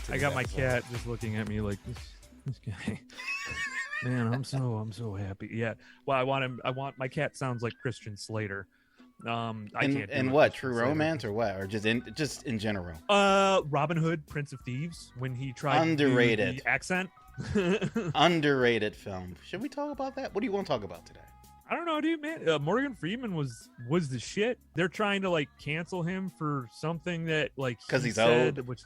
to I this got my episode. cat just looking at me like this guy. Man, I'm so happy. Yeah. Well, I want my cat sounds like Christian Slater. I can't. And do what? Christian True Slater. Romance or what? Or just in general? Robin Hood, Prince of Thieves, when he tried Underrated. to do the accent. Underrated film. Should we talk about that? What do you want to talk about today? I don't know, dude, man. Morgan Freeman was the shit. They're trying to like cancel him for something that like Because he he's said, old. which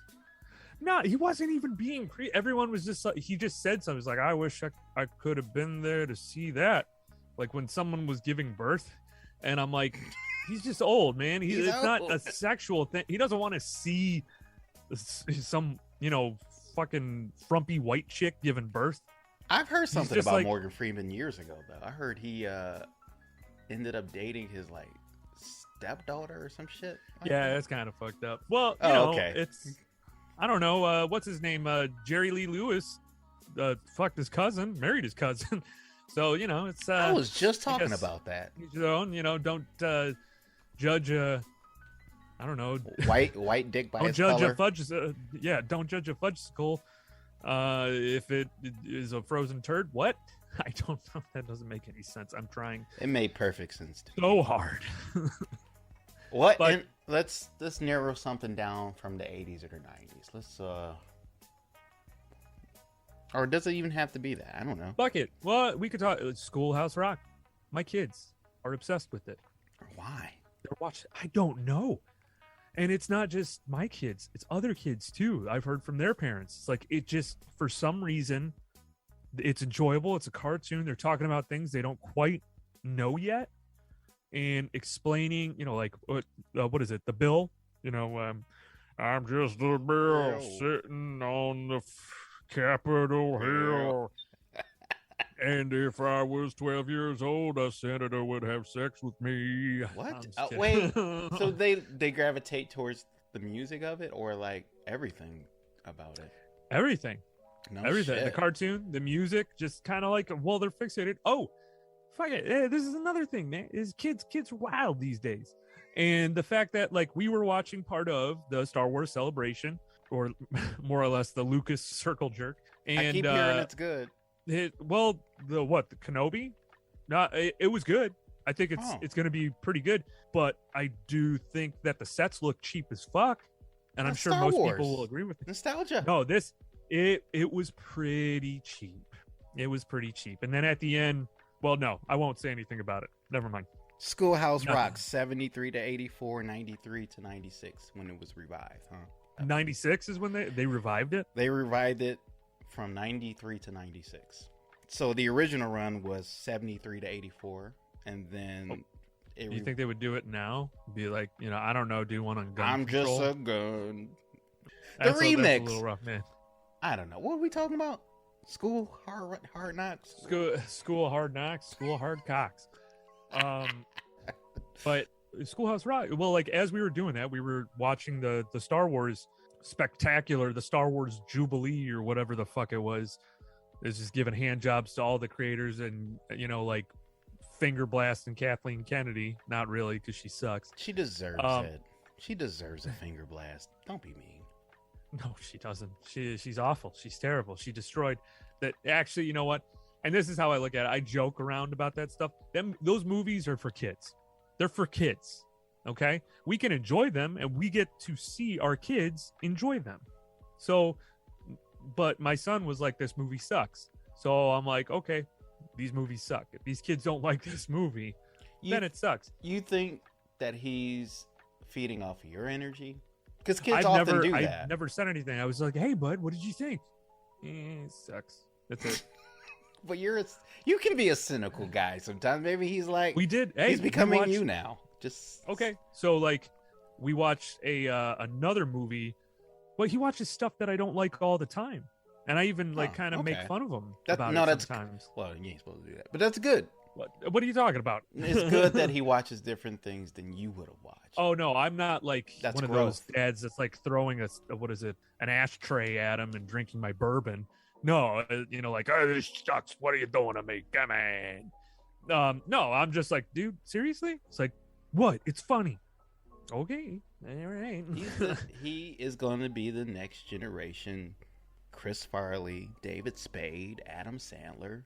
no, he wasn't even being everyone was just like, he just said something. He's like, I wish I could have been there to see that. Like when someone was giving birth, and I'm like, he's just old, man. He's It's not old. a sexual thing. He doesn't want to see some fucking frumpy white chick giving birth. I've heard something just about like- Morgan Freeman years ago, though. I heard he ended up dating his like stepdaughter or some shit. Like Yeah, that. that's kind of fucked up. Well, Oh, you know, okay. it's I don't know. What's his name? Jerry Lee Lewis fucked his cousin, married his cousin. So you know, it's. I was just I talking guess about that. each his own. You know, don't judge a. I don't know. White dick by Don't its judge color. a fudge. Yeah, don't judge a fudge skull. If it is a frozen turd, what? I don't know. That doesn't make any sense. I'm trying It made perfect sense to me. so hard. What? But- And let's narrow something down from the 80s or the 90s. Let's or does it even have to be that? I don't know. Fuck it. Well, we could talk. Schoolhouse Rock. My kids are obsessed with it. Why? They're watching. I don't know. And it's not just my kids, it's other kids too. I've heard from their parents. It's like it just for some reason it's enjoyable. It's a cartoon. They're talking about things they don't quite know yet and explaining, like what is it? The bill, I'm just a bill sitting on the Capitol Hill. And if I was 12 years old, a senator would have sex with me. What? I'm just kidding. Wait. So they gravitate towards the music of it, or like everything about it? Everything. No Everything. shit. The cartoon, the music, just kind of like, well, they're fixated. Oh, fuck it. This is another thing, man. Is kids are wild these days. And the fact that like we were watching part of the Star Wars celebration, or more or less the Lucas circle jerk. And I keep hearing it's good. the Kenobi? No, it was good. I think it's going to be pretty good, but I do think that the sets look cheap as fuck, and I'm That's sure Star most Wars. people will agree with me. Nostalgia. No, it was pretty cheap. It was pretty cheap, and then at the end, well, no, I won't say anything about it. Never mind. Schoolhouse Nothing. Rock, 73 to 84, 93 to 96 when it was revived, huh? 96 is when they revived it. They revived it from 93 to 96. So the original run was 73 to 84, and then You think they would do it now? Be like, I don't know, do one on gun I'm control? just a gun. That's the remix. That's a little rough, man. I don't know. What are we talking about? School hard knocks. School hard knocks, school hard cocks. But Schoolhouse Rock. Well, like as we were doing that, we were watching the Star Wars spectacular, the Star Wars Jubilee or whatever the fuck it was. It's just giving hand jobs to all the creators and like finger blasting Kathleen Kennedy. Not really, because she sucks. She deserves it. She deserves a finger blast. Don't be mean. No, she doesn't. She's awful. She's terrible. She destroyed that. Actually, you know what? And this is how I look at it. I joke around about that stuff. Those movies are for kids. They're for kids. Okay? We can enjoy them and we get to see our kids enjoy them. So, but my son was like, this movie sucks. So I'm like, okay, these movies suck. If these kids don't like this movie, then it sucks. You think that he's feeding off of your energy? Because kids often do that. I never said anything. I was like, hey, bud, what did you think? It sucks. That's it. But you can be a cynical guy sometimes. Maybe he's like, We did. Hey, he's we becoming watched- you now. Just Okay, so like we watched another movie, but he watches stuff that I don't like all the time, and I even like kind of make okay. fun of him That- about no, it that's- sometimes. Well, you ain't supposed to do that, but that's good. What are you talking about? It's good that he watches different things than you would have watched. Oh no, I'm not like That's one of growth. those dads that's like throwing an ashtray at him and drinking my bourbon. No, like, oh, this sucks. What are you doing to me? Come on. No, I'm just like, dude, seriously? It's like, what? It's funny. Okay. All right. He is going to be the next generation. Chris Farley, David Spade, Adam Sandler.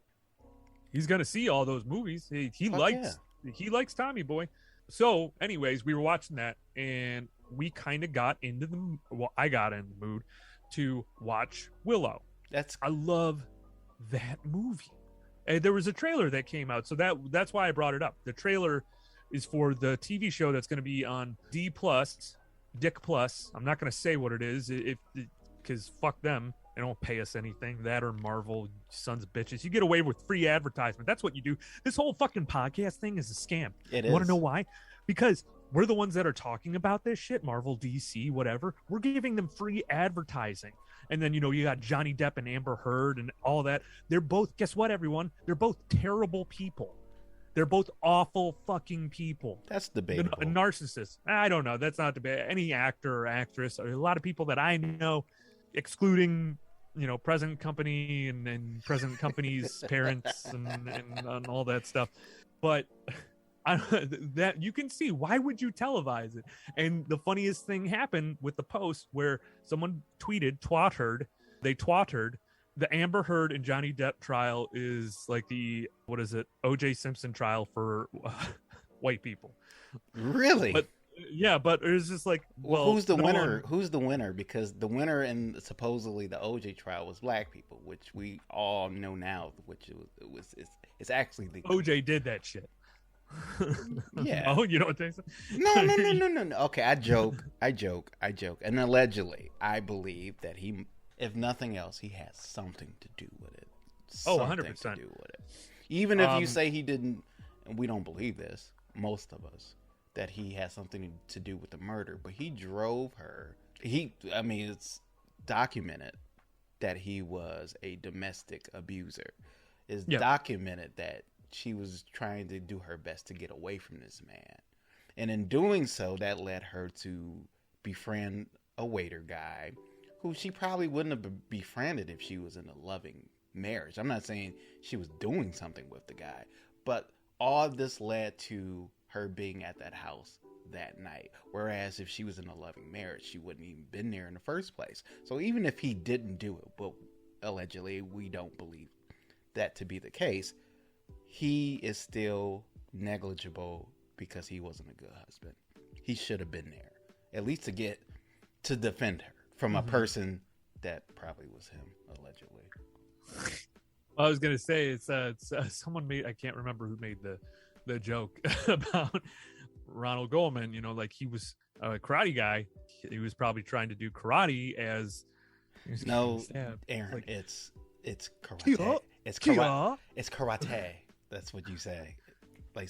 He's gonna see all those movies. He likes Tommy Boy. So, anyways, we were watching that, and we kind of got into I got in the mood to watch Willow. I love that movie. And there was a trailer that came out, so that's why I brought it up. The trailer is for the TV show that's going to be on D+, Dick Plus. I'm not going to say what it is, because fuck them. They don't pay us anything. That or Marvel, sons of bitches. You get away with free advertisement. That's what you do. This whole fucking podcast thing is a scam. It is. You want to know why? Because we're the ones that are talking about this shit, Marvel, DC, whatever. We're giving them free advertising. And then, you got Johnny Depp and Amber Heard and all that. They're both, guess what, everyone? They're both terrible people. They're both awful fucking people. That's debatable. A narcissist. I don't know. That's not debatable. Any actor or actress, or a lot of people that I know, excluding present company and present company's parents and all that stuff. But that you can see, why would you televise it? And the funniest thing happened with the post where someone tweeted, they twattered, the Amber Heard and Johnny Depp trial is like the, O.J. Simpson trial for white people. Really? But yeah, but it was just like, well, who's the winner? Who's the winner? Because the winner in supposedly the OJ trial was black people, which we all know now, which it's actually the OJ did that shit. Yeah. Oh, you know what they say? No. Okay, I joke. And allegedly, I believe that he, if nothing else, he has something to do with it. 100%. To do with it. Even if you say he didn't, and we don't believe this, most of us, that he has something to do with the murder, but he drove her. It's documented that he was a domestic abuser. It's documented that she was trying to do her best to get away from this man. And in doing so, that led her to befriend a waiter guy who she probably wouldn't have befriended if she was in a loving marriage. I'm not saying she was doing something with the guy, but all this led to her being at that house that night. Whereas if she was in a loving marriage, she wouldn't even been there in the first place. So even if he didn't do it, but allegedly we don't believe that to be the case, he is still negligible because he wasn't a good husband. He should have been there, at least to defend her from a person that probably was him, allegedly. I was gonna say it's someone made, I can't remember who made the joke about Ronald Goldman, like he was a karate guy. He was probably trying to do karate as no, Aaron, like, it's karate. It's karate. It's karate. That's what you say. Like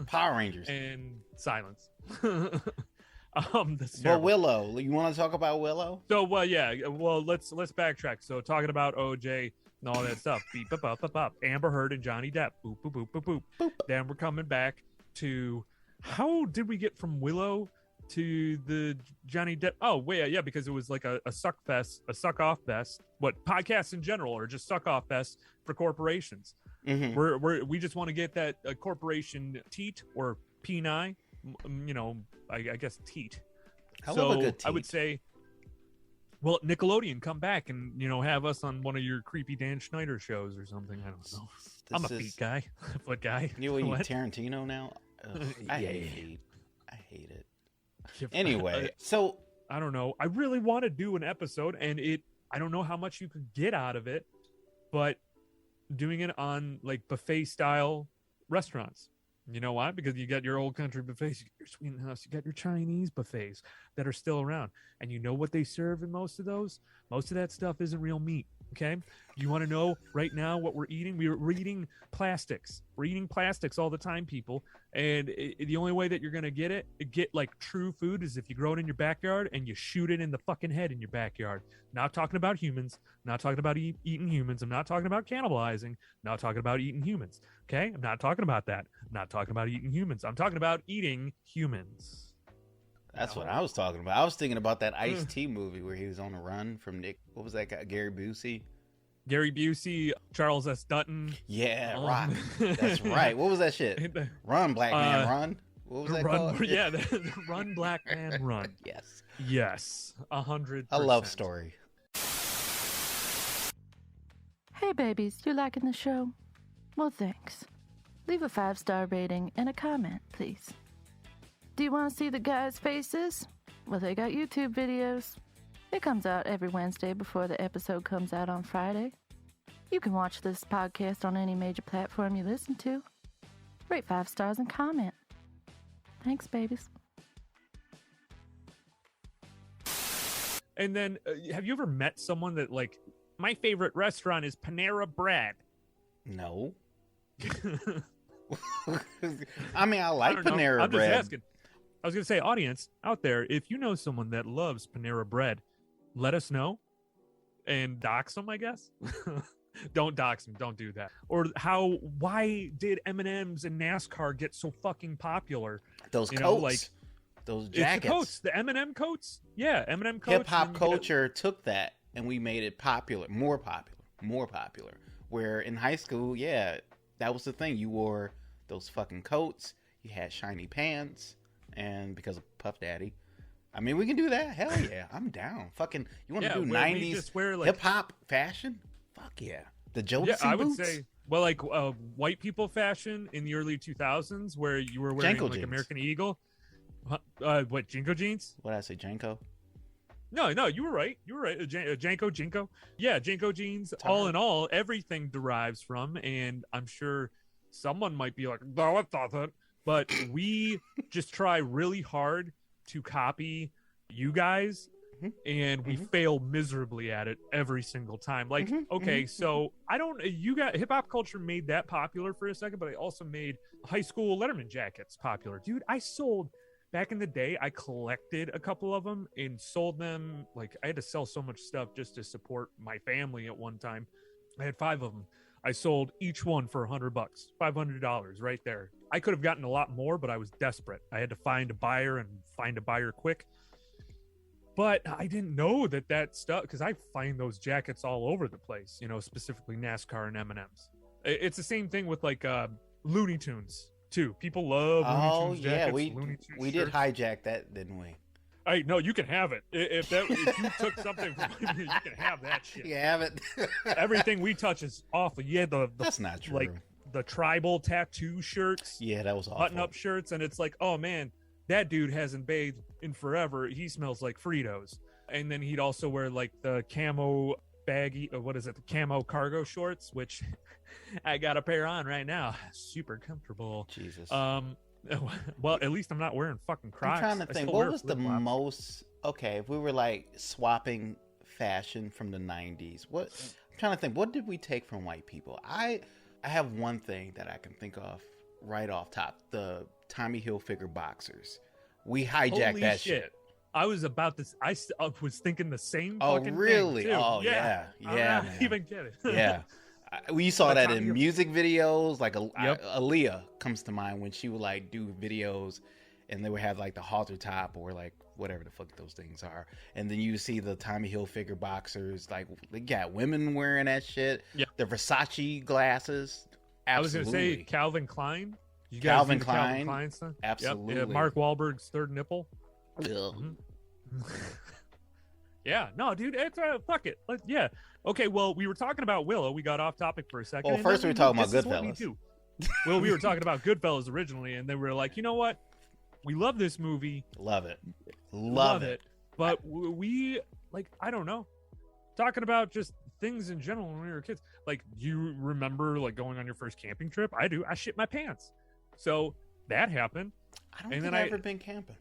Power Rangers and silence. Well, Willow, you want to talk about Willow? So, let's backtrack. So, talking about OJ and all that stuff. Beep, bop, bop, bop. Amber Heard and Johnny Depp. Boop, boop, boop, boop, boop. Boop. Then we're coming back to, how did we get from Willow to the Johnny Depp? Oh, wait, yeah, because it was like a suck fest, a suck off fest. What, podcasts in general are just suck off fest for corporations. Mm-hmm. We just want to get that corporation teat or P9. I guess teat. I love a good teat. I would say, well, Nickelodeon, come back and have us on one of your creepy Dan Schneider shows or something. I don't know. I'm a feet guy, foot guy. You Tarantino now? I hate it. Anyway, so I don't know. I really want to do an episode, and I don't know how much you could get out of it, but doing it on like buffet style restaurants. You know why? Because you got your old country buffets, you got your Sweet House, you got your Chinese buffets that are still around. And you know what they serve in most of those? Most of that stuff isn't real meat, okay? You want to know right now what we're eating? We're eating plastics. We're eating plastics all the time, people. And the only way that you're going to get like true food is if you grow it in your backyard and you shoot it in the fucking head in your backyard. Not talking about humans. Not talking about eating humans. I'm not talking about cannibalizing. Not talking about eating humans. Okay? I'm not talking about that. I'm not talking about eating humans. I'm talking about eating humans. That's what I was talking about. I was thinking about that Ice-T movie where he was on a run from Nick. What was that guy? Gary Busey. Gary Busey, Charles S. Dutton. Yeah, Rock. That's right. What was that shit? Run, black man, run. What was that called? Yeah, the Run, Black Man, Run. Yes. Yes, 100%. A love story. Hey babies, you liking the show? Well, thanks. Leave a 5-star rating and a comment, please. Do you want to see the guys' faces? Well, they got YouTube videos. It comes out every Wednesday before the episode comes out on Friday. You can watch this podcast on any major platform you listen to. Rate 5 stars and comment. Thanks, babies. And then, have you ever met someone that, like, my favorite restaurant is Panera Bread? No. I mean, I like Panera Bread. I'm just asking. I was going to say, audience out there, if you know someone that loves Panera Bread, let us know and dox them, I guess. Don't dox them. Don't do that. Or why did M&M's and NASCAR get so fucking popular? Those coats. Those jackets. The coats. The M&M coats. Yeah, M&M coats. Hip-hop culture took that and we made it popular. More popular. Where in high school, yeah, that was the thing. You wore those fucking coats. You had shiny pants. And because of Puff Daddy. I mean, we can do that. Hell yeah. I'm down. Fucking, you want to do 90s hip-hop fashion? Fuck yeah. The Jodeci boots? I would say, well, like white people fashion in the early 2000s where you were wearing JNCO like jeans. American Eagle. What, JNCO jeans? What did I say, JNCO? No, you were right. JNCO. Yeah, JNCO jeans. All in all, everything derives from, and I'm sure someone might be like, no, I thought that. But we just try really hard to copy you guys, and we fail miserably at it every single time. Like, so you got hip-hop culture made that popular for a second, but I also made high school Letterman jackets popular. Dude, I sold, back in the day, I collected a couple of them and sold them. Like, I had to sell so much stuff just to support my family at one time. I had 5 of them. I sold each one for $100, $500 right there. I could have gotten a lot more, but I was desperate. I had to find a buyer and find a buyer quick. But I didn't know that stuff, because I find those jackets all over the place, specifically NASCAR and M&M's. It's the same thing with like Looney Tunes too. People love Looney Tunes jackets. We did hijack that, didn't we? Hey, no, you can have it. If you took something from me, you can have that shit. You have it. Everything we touch is awful. Yeah, that's not true. Like the tribal tattoo shirts. Yeah, that was awful. Button-up shirts, and it's like, oh man, that dude hasn't bathed in forever. He smells like Fritos. And then he'd also wear like the camo baggy, the camo cargo shorts, which I got a pair on right now. Super comfortable. Jesus. Well, at least I'm not wearing fucking Crocs. I'm trying to think, what was the most, okay, if we were like swapping fashion from the 90s, I'm trying to think, what did we take from white people? I have one thing that I can think of right off top, the Tommy Hilfiger boxers. We hijacked that shit. I was about this. I was thinking the same. Oh, fucking really? Thing too. Oh, yeah. I don't even get it. Yeah. We saw that in music videos. Like Aaliyah comes to mind when she would like do videos, and they would have like the halter top or like whatever the fuck those things are. And then you see the Tommy Hilfiger boxers. Like they got women wearing that shit. Yep. The Versace glasses. Absolutely. I was gonna say Calvin Klein. You guys Calvin Klein. Calvin Klein stuff? Absolutely. Yep. Yeah, Mark Wahlberg's third nipple. Yeah, no, dude, it's fuck it. Yeah. Okay, well, we were talking about Willow. We got off topic for a second. Well, first we were talking about Goodfellas. Well, we were talking about Goodfellas originally, and then we were like, you know what? We love this movie. Love it. Love it. But we, like, I don't know. Talking about just things in general when we were kids. Like, you remember, like, going on your first camping trip? I do. I shit my pants. So that happened. I don't think I've ever been camping.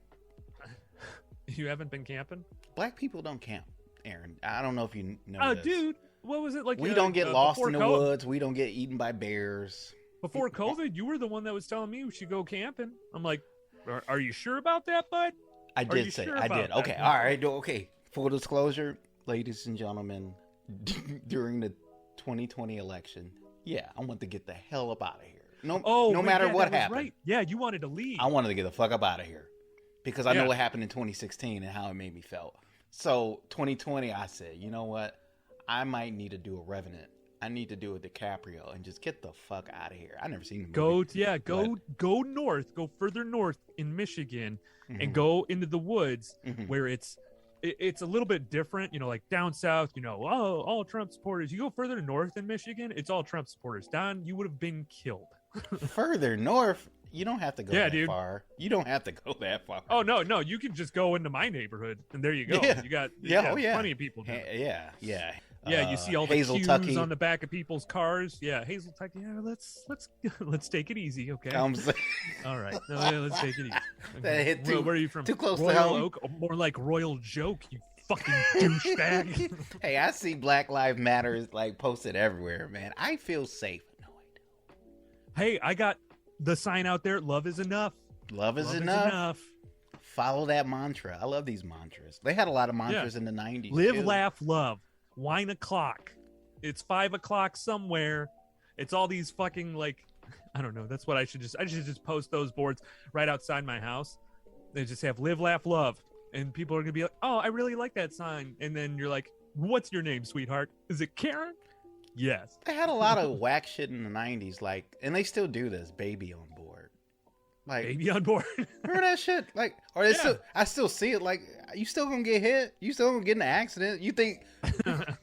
You haven't been camping? Black people don't camp, Aaron. I don't know if you know this. Dude, what was it like? We don't get lost in the woods. We don't get eaten by bears. Before COVID, you were the one that was telling me we should go camping. I'm like, are you sure about that, bud? I did say. I did. Okay. All right. Okay. Full disclosure, ladies and gentlemen, during the 2020 election, yeah, I want to get the hell up out of here. No matter what happened. Right. Yeah, you wanted to leave. I wanted to get the fuck up out of here. Because I know what happened in 2016 and how it made me feel. So 2020, I said, you know what? I might need to do a Revenant. I need to do a DiCaprio and just get the fuck out of here. I never seen the movie. Go north, go further north in Michigan, and go into the woods where it's a little bit different, like down south, all Trump supporters. You go further north in Michigan, it's all Trump supporters. Don, you would have been killed. Further north? You don't have to go that far. You don't have to go that far. Oh, no. You can just go into my neighborhood, and there you go. Yeah. You got plenty of people doing it. Yeah. Yeah, you see all the Q's on the back of people's cars. Yeah, Hazel Tucky. Yeah, let's take it easy, okay? All right, let's take it easy. Okay. That hit where are you from? Too close Royal to home. Oak, more like Royal Joke. You fucking douchebag. Hey, I see Black Lives Matter posted everywhere, man. I feel safe. No, I don't. Hey, I got the sign out there. Love is enough. Love is enough. Follow that mantra. I love these mantras. They had a lot of mantras in the 90s. Live, laugh, love. Wine o'clock. It's 5 o'clock somewhere. It's all these fucking I don't know. That's what I should just post those boards right outside my house. They just have live, laugh, love. And people are gonna be like, oh, I really like that sign. And then you're like, what's your name, sweetheart? Is it Karen? Yes. They had a lot of whack shit in the 90s, and they still do this, baby on board. Baby on board. Remember that shit? I still see it. You still gonna get hit? You still gonna get in an accident? You think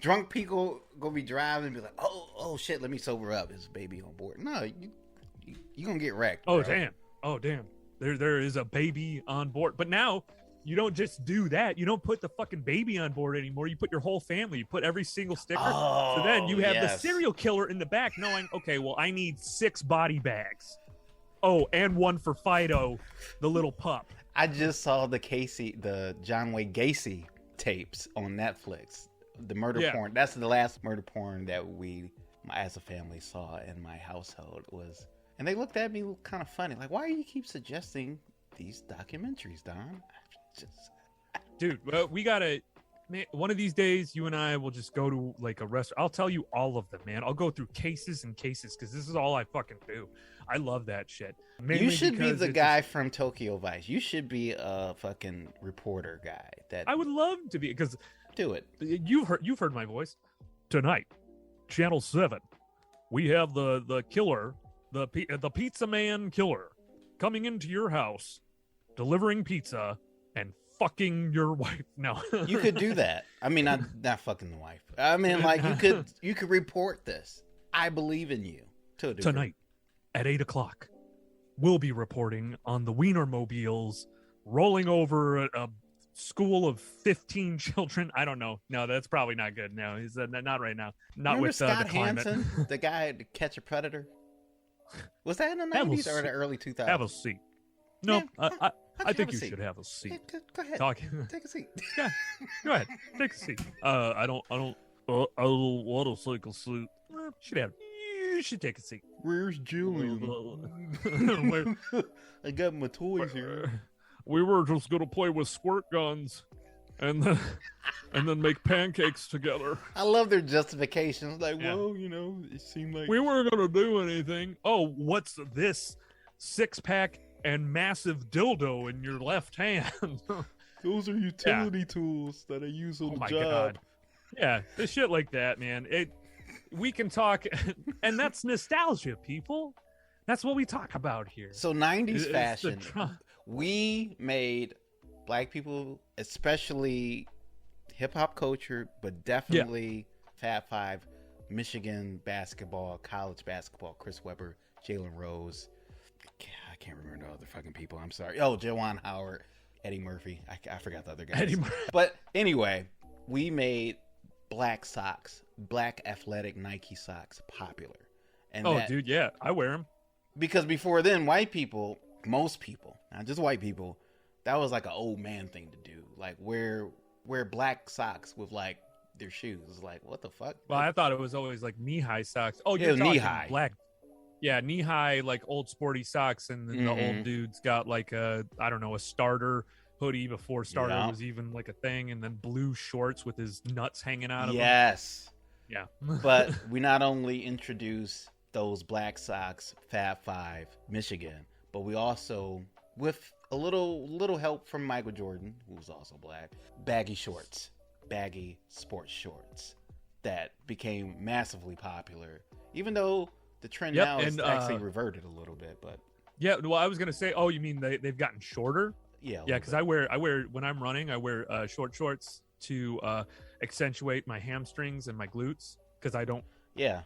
drunk people gonna be driving and be like, oh shit, let me sober up. It's a baby on board. No, you gonna get wrecked. Oh bro. damn. There is a baby on board. But now you don't just do that. You don't put the fucking baby on board anymore. You put your whole family. You put every single sticker. So then you have the serial killer in the back knowing, okay, well, I need 6 body bags. Oh, and one for Fido, the little pup. I just saw the John Wayne Gacy tapes on Netflix. The murder porn. That's the last murder porn that we, as a family, saw in my household and they looked at me kind of funny. Like, why do you keep suggesting these documentaries, Don? Dude, well, we gotta. Man, one of these days, you and I will just go to a restaurant. I'll tell you all of them, man. I'll go through cases and cases because this is all I fucking do. I love that shit. Mainly you should be the guy from Tokyo Vice. You should be a fucking reporter guy. I would love to be because do it. You've heard my voice tonight. Channel 7. We have the killer, the pizza man killer, coming into your house, delivering pizza and fucking your wife. No. You could do that. I mean, not fucking the wife. I mean, you could report this. I believe in you. Tonight at 8 o'clock, we'll be reporting on the Wienermobiles rolling over a school of 15 children. I don't know. No, that's probably not good. No, he's not right now. Not Remember with Scott the climate. Hansen, the guy to Catch a Predator. Was that in the 90s or the early 2000s? Have a seat. No, yeah, I think you should have a seat. Yeah, go ahead. Take a seat. Yeah, go ahead. Take a seat. I don't want to take a seat. You should take a seat. Where's Julian? I got my toys here. We were just gonna play with squirt guns, and then make pancakes together. I love their justifications. Well, it seemed like we weren't gonna do anything. Oh, what's this 6-pack and massive dildo in your left hand? Those are utility tools that I use on the job. God. Yeah, the shit like that, man. We can talk, and that's nostalgia, people. That's what we talk about here. So 90s fashion. We made black people, especially hip-hop culture, but definitely Fab Five, Michigan basketball, college basketball, Chris Webber, Jalen Rose. I can't remember the other fucking people. I'm sorry. Oh, Jawan Howard, Eddie Murphy. I forgot the other guys. But anyway, we made black socks, black athletic Nike socks popular. And dude, yeah, I wear them. Because before then, white people, most people, not just white people, that was like an old man thing to do. Like wear black socks with their shoes. Like, what the fuck? Well, I thought it was always knee-high socks. Oh, you're talking knee-high. Black. Yeah, knee-high, old sporty socks, and then the old dude's got a starter hoodie before starter was even a thing, and then blue shorts with his nuts hanging out of them. Yes. Yeah. But we not only introduced those black socks, Fab Five, Michigan, but we also, with a little help from Michael Jordan, who was also black, baggy shorts, baggy sports shorts. that became massively popular. Even though the trend now is actually reverted a little bit, but yeah. Well, I was gonna say, oh, you mean they've gotten shorter? Yeah, because I wear when I'm running, I wear short shorts to accentuate my hamstrings and my glutes because I don't. Yeah,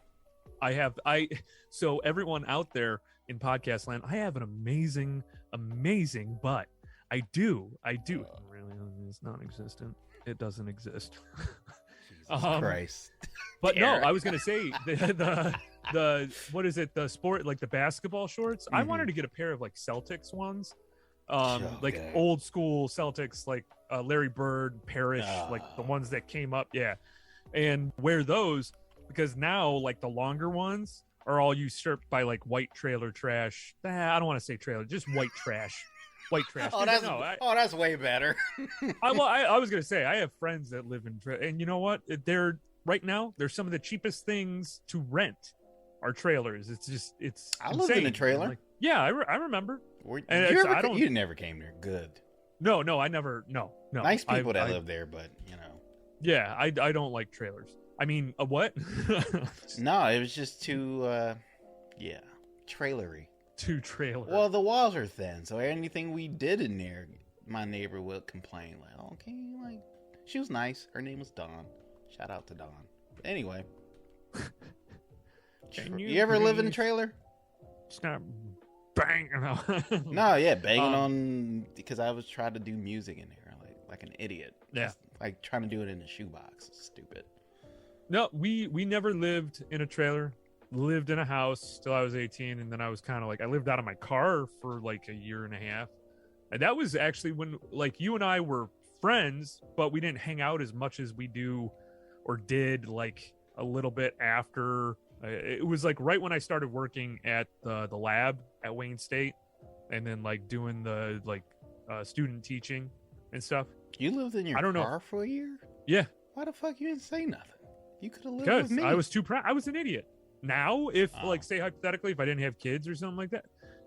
so everyone out there in podcast land, I have an amazing butt. I do. Really, it's non-existent. It doesn't exist. Jesus Christ. But no, I was gonna say the what is it? The sport, like the basketball shorts. I wanted to get a pair of like Celtics ones, like old school Celtics, like Larry Bird, Parrish, like the ones that came up, and wear those because now like the longer ones are all usurped by like white trailer trash. I don't want to say trailer, just white trash. White trash. That's way better. I was gonna say I have friends that live in, and you know what? They're right now. They're some of the cheapest things to rent are trailers. It's. I lived in a trailer. Like, yeah, I remember. You never came there. Good. No, I never. No. Nice people that live there, but you know. Yeah, I don't like trailers. I mean, what? No, it was just too, trailery. Too trailer. Well, the walls are thin, so anything we did in there, my neighbor would complain like, "Okay, like she was nice. Her name was Dawn. Shout out to Dawn." But anyway, you ever live in a trailer? Just not bang. No, yeah, banging on because I was trying to do music in there, like an idiot. Yeah, just, like trying to do it in a shoebox. Stupid. No, we never lived in a trailer. Lived in a house till I was 18, and then I was kind of like I lived out of my car for like a year and a half, and that was actually when like you and I were friends, but we didn't hang out as much as we do or did like a little bit after. It was like right when I started working at the lab at Wayne State, and then like doing the like student teaching and stuff. You lived in your car for a year? Yeah. Why the fuck you didn't say nothing? You could have lived with me. I was too proud. I was an idiot. Now, if like say hypothetically, if I didn't have kids or something like that,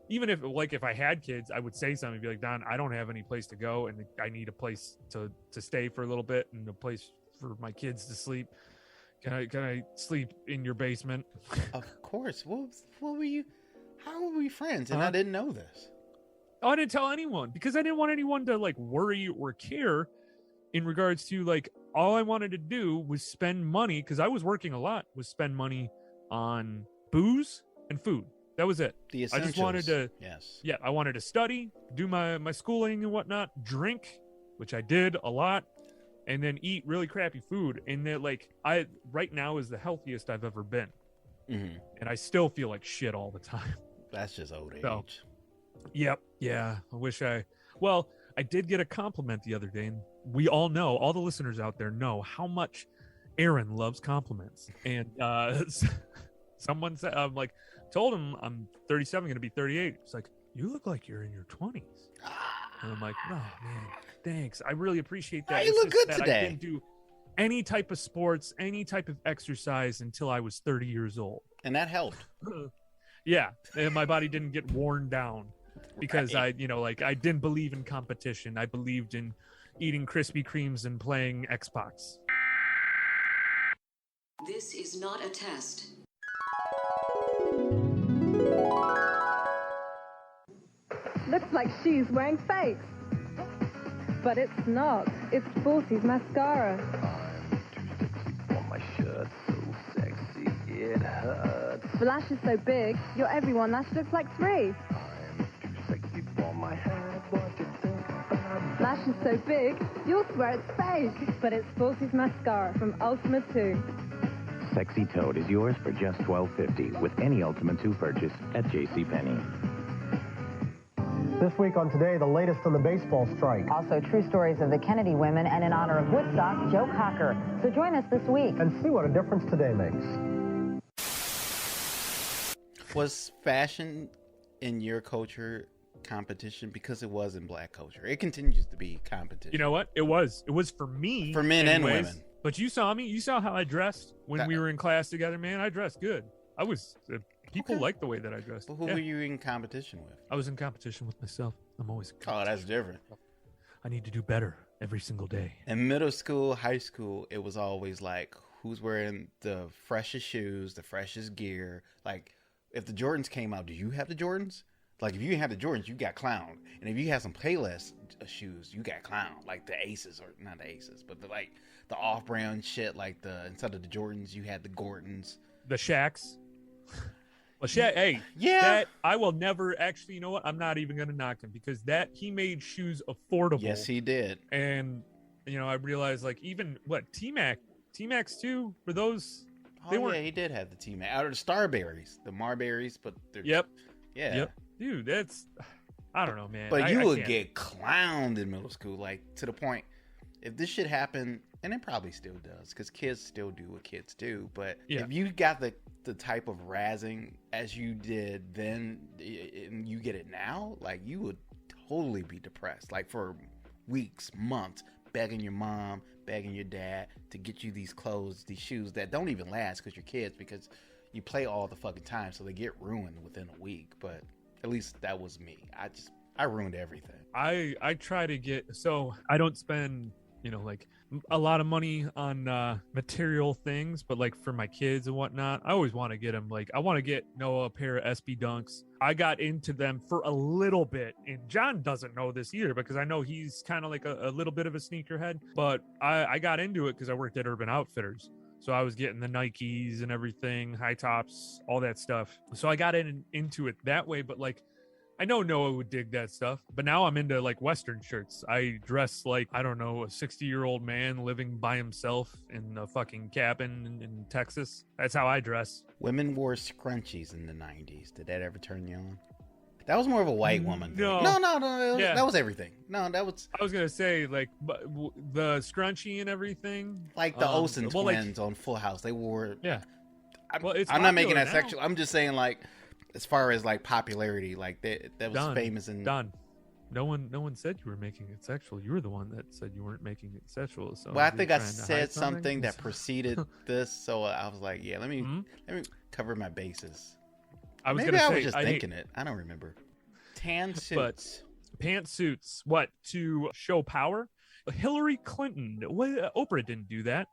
even if like if I had kids, I would say something, be like, Don, I don't have any place to go, and I need a place to stay for a little bit, and a place for my kids to sleep. Can I sleep in your basement? Of course. What were you? How were we friends? And I didn't know this. Oh, I didn't tell anyone because I didn't want anyone to like worry or care in regards to like all I wanted to do was spend money because I was working a lot. Was spend money on booze and food. That was it. The essentials. I just wanted to, yes. Yeah, I wanted to study, do my schooling and whatnot, drink, which I did a lot, and then eat really crappy food. And that, like, I right now is the healthiest I've ever been, and I still feel like shit all the time. That's just old age. So, yep, yeah. I wish I did get a compliment the other day, and we all know, all the listeners out there know how much Aaron loves compliments, and someone said, I'm like, told him I'm 37, going to be 38. It's like, you look like you're in your 20s. And I'm like, oh man, thanks. I really appreciate that. You look good today. I didn't do any type of sports, any type of exercise until I was 30 years old. And that helped. Yeah. And my body didn't get worn down because I didn't believe in competition. I believed in eating Krispy Kremes and playing Xbox. This is not a test. Looks like she's wearing fakes. But it's not. It's Forty's mascara. I'm too sexy for my shirt. So sexy, it hurts. Flash is so big, your everyone lash looks like 3. I'm too sexy for my head. What you think about Flash is so big, you'll swear it's fake. But it's Forty's mascara from Ultima 2. Sexy Toad is yours for just $12.50 with any Ultima 2 purchase at JCPenney. This week on Today, the latest on the baseball strike. Also, true stories of the Kennedy women, and in honor of Woodstock, Joe Cocker. So join us this week. And see what a difference today makes. Was fashion in your culture competition? Because it was in black culture. It continues to be competition. You know what? It was for me. For men anyways. and women. But you saw me. You saw how I dressed when we were in class together, man. I dressed good. I was... People like the way that I dressed. But who were you in competition with? I was in competition with myself. I'm always in competition. Oh, that's different. I need to do better every single day. In middle school, high school, it was always like, who's wearing the freshest shoes, the freshest gear. Like, if the Jordans came out, do you have the Jordans? Like, if you didn't have the Jordans, you got clowned. And if you have some Payless shoes, you got clowned. Like the Aces, or not the Aces, but the off-brand shit. Like instead of the Jordans, you had the Gordons, the Shaqs. Well, hey, yeah. That I will never actually. You know what? I'm not even gonna knock him because he made shoes affordable. Yes, he did. And I realized like even T-Max too for those. They weren't. Yeah, he did have the T-Max out of the Starberries, the Marberries, but they're. Yep. Yeah. Yep. Dude, I don't know, man. But you would get clowned in middle school, like to the point. If this shit happened, and it probably still does, because kids still do what kids do. But if you got the type of razzing as you did then, and you get it now, like you would totally be depressed, like for weeks, months, begging your mom, begging your dad to get you these clothes, these shoes that don't even last because you're kids, because you play all the fucking time, so they get ruined within a week. But at least that was me. I ruined everything. I try to get, so I don't spend like a lot of money on material things, but like for my kids and whatnot, I always want to get them. Like I want to get Noah a pair of SB Dunks. I got into them for a little bit, and John doesn't know this either because I know he's kind of like a little bit of a sneakerhead, but I got into it because I worked at Urban Outfitters. So I was getting the Nikes and everything, high tops, all that stuff. So I got into it that way, but like I know Noah would dig that stuff, but now I'm into like Western shirts. I dress like, I don't know, a 60-year-old man living by himself in a fucking cabin in Texas. That's how I dress. Women wore scrunchies in the 90s. Did that ever turn you on? That was more of a white woman thing. No. That was everything. No, that was... I was going to say, like, the scrunchie and everything. Like the Olsen twins on Full House. They wore... Yeah. I'm not making that sexual. I'm just saying, like, as far as like popularity, like that was famous and done. No one said you were making it sexual. You were the one that said you weren't making it sexual. So well, I think I said something that preceded this, so I was like, yeah, let me cover my bases. I was just thinking it. I don't remember. Tan suits, pantsuits. What, to show power? Hillary Clinton. Oprah didn't do that.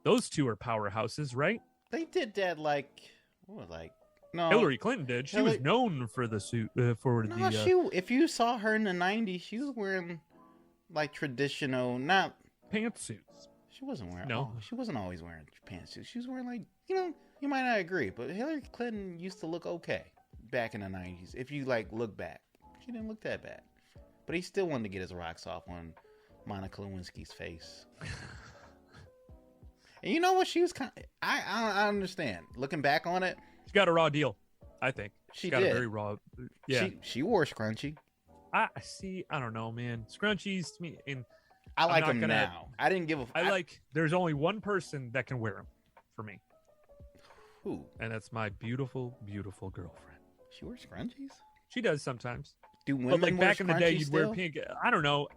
Those two are powerhouses, right? They did that No, Hillary Clinton did. She was known for the suit. If you saw her in the 90s, she was wearing like traditional, not pantsuits. She wasn't wearing. No, she wasn't always wearing pantsuits. She was wearing like, you might not agree, but Hillary Clinton used to look okay back in the 90s. If you like look back, she didn't look that bad. But he still wanted to get his rocks off on Monica Lewinsky's face. And you know what? She was kind of, I understand. Looking back on it, she got a raw deal, I think. She got did. A very raw. Yeah. She wore a scrunchie. I don't know, man. Scrunchies to me, and I like them now. I didn't give a. There's only one person that can wear them for me. Who? And that's my beautiful, beautiful girlfriend. She wears scrunchies? She does sometimes. Do women wear back in the day, you'd still? wear pink. I don't know.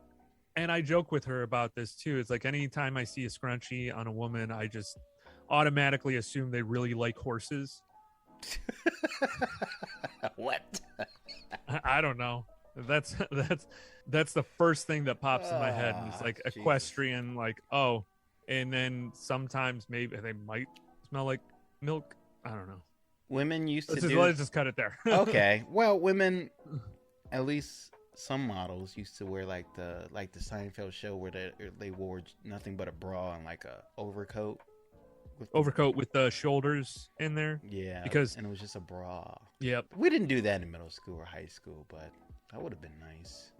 And I joke with her about this too. It's like anytime I see a scrunchie on a woman, I just automatically assume they really like horses. What? I don't know. That's the first thing that pops in my head. And it's like equestrian, like, oh, and then sometimes maybe they might smell like milk. I don't know. Women used to let's just cut it there. Okay. Well, women, at least some models used to wear like the Seinfeld show where they wore nothing but a bra and like a overcoat. With the shoulders in there. Yeah. And it was just a bra. Yep. We didn't do that in middle school or high school, but that would have been nice.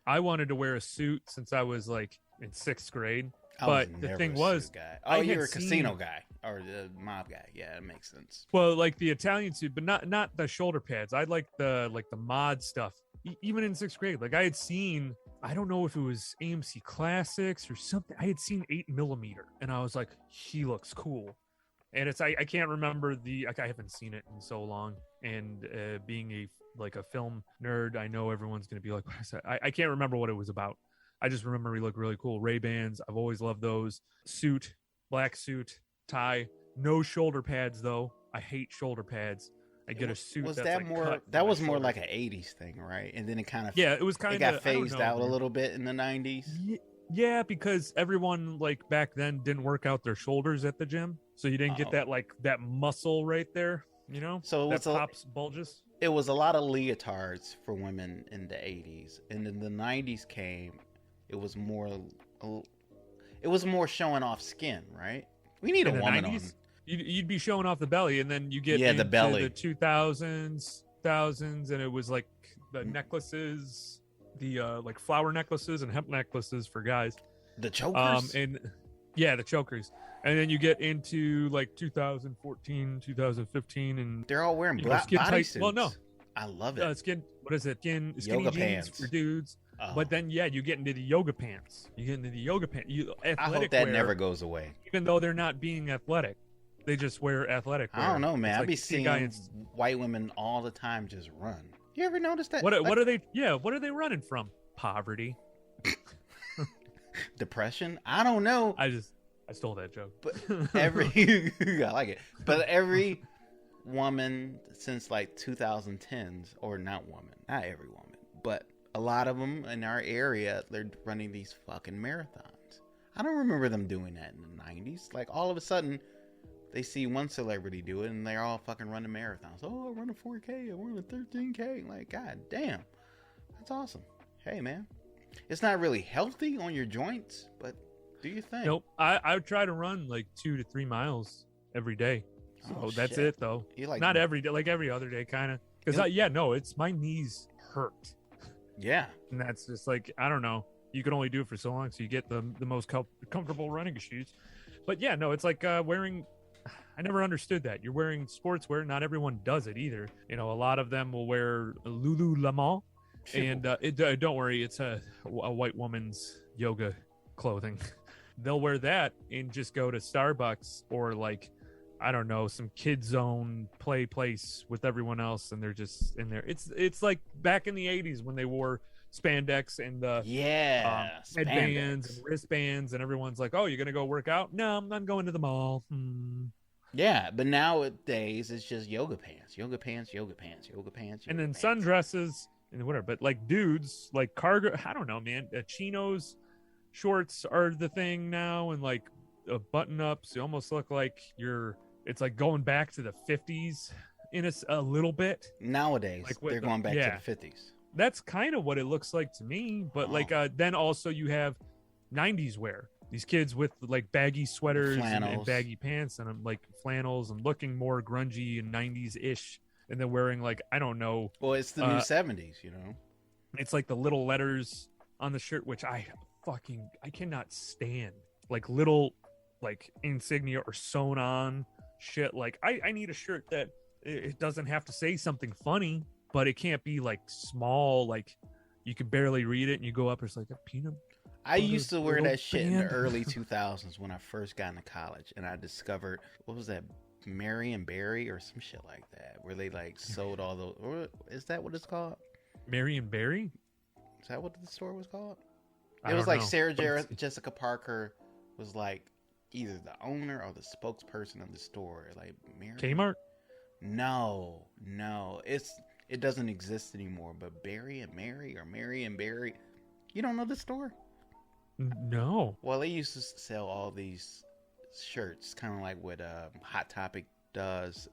I wanted to wear a suit since I was like in 6th grade. But the thing was, you were a casino guy or the mob guy. Yeah, it makes sense. Well, like the Italian suit, but not the shoulder pads. I like the mod stuff. Even in 6th grade, like I had seen, I don't know if it was AMC Classics or something. I had seen 8mm, and I was like, he looks cool. And it's I can't remember I haven't seen it in so long. And being a film nerd, I know everyone's gonna be like, what is that? I can't remember what it was about. I just remember he looked really cool. Ray-Bans, I've always loved those. Suit, black suit, tie, no shoulder pads though. I hate shoulder pads. I get a suit. Was that's that like more? That was more like an '80s thing, right? And then it kind of it was kind of got phased out a little bit in the '90s. Yeah, because everyone like back then didn't work out their shoulders at the gym, so you didn't get that like that muscle right there. You know, So that pops bulges. It was a lot of leotards for women in the 80s, and then the 90s came. It was more showing off skin, right? We need a woman 90s, on. You'd be showing off the belly, and then you get the belly. The 2000s, and it was like the necklaces, the like flower necklaces and hemp necklaces for guys. The chokers. The chokers. And then you get into like 2014, 2015, and they're all wearing black bodysuits. Well, no, I love it. Skinny skinny yoga jeans pants for dudes. Oh. But then, you get into the yoga pants. You get into the yoga pants. I hope that never goes away. Even though they're not being athletic, they just wear athletic wear. I don't know, man. I be seeing white women all the time just run. You ever notice that? What are they? Yeah, what are they running from? Poverty, depression. I don't know. I stole that joke. But I like it. But every woman since like 2010s, or not every woman, but a lot of them in our area, they're running these fucking marathons. I don't remember them doing that in the 90s. Like all of a sudden, they see one celebrity do it, and they're all fucking running marathons. Oh, I run a 4K, I run a 13K. Like, god damn, that's awesome. Hey, man, it's not really healthy on your joints, but do you think? Nope. I try to run like 2 to 3 miles every day. So that's it, though. Not every day, like every other day, kind of. Because it's my knees hurt. Yeah. And that's just like, I don't know. You can only do it for so long, so you get the most comfortable running shoes. But yeah, no, it's like wearing. I never understood that. You're wearing sportswear. Not everyone does it either. You know, a lot of them will wear Lululemon. And don't worry, it's a white woman's yoga clothing. They'll wear that and just go to Starbucks or like, I don't know, some kid zone play place with everyone else, and they're just in there. It's like back in the 80s when they wore spandex and headbands and wristbands, and everyone's like, "Oh, you're gonna go work out?" No, I'm going to the mall. Yeah, but nowadays it's just yoga pants, and then sundresses and whatever. But like dudes, like cargo, I don't know, man. Chinos shorts are the thing now, and like button ups. You almost look like it's like going back to the 50s in a little bit. Nowadays, like they're going back to the 50s. That's kind of what it looks like to me. But like then also you have 90s wear. These kids with like baggy sweaters and baggy pants and like flannels and looking more grungy and 90s-ish. And then wearing like, I don't know. Well, it's the new 70s, you know? It's like the little letters on the shirt, which I cannot stand. Like little like insignia or sewn on shit. Like I need a shirt that it doesn't have to say something funny, but it can't be like small, like you can barely read it and you go up, it's like a peanut. I used to wear that shit in the early 2000s when I first got into college, and I discovered, what was that, Mary and Barry or some shit like that, where they like sold all those, or is that what it's called? Mary and Barry? Is that what the store was called? It was like Sarah Jessica Parker was like either the owner or the spokesperson of the store, like Mary. Kmart? No, it doesn't exist anymore. But Barry and Mary or Mary and Barry, you don't know the store? No. Well, they used to sell all these shirts, kind of like what Hot Topic does.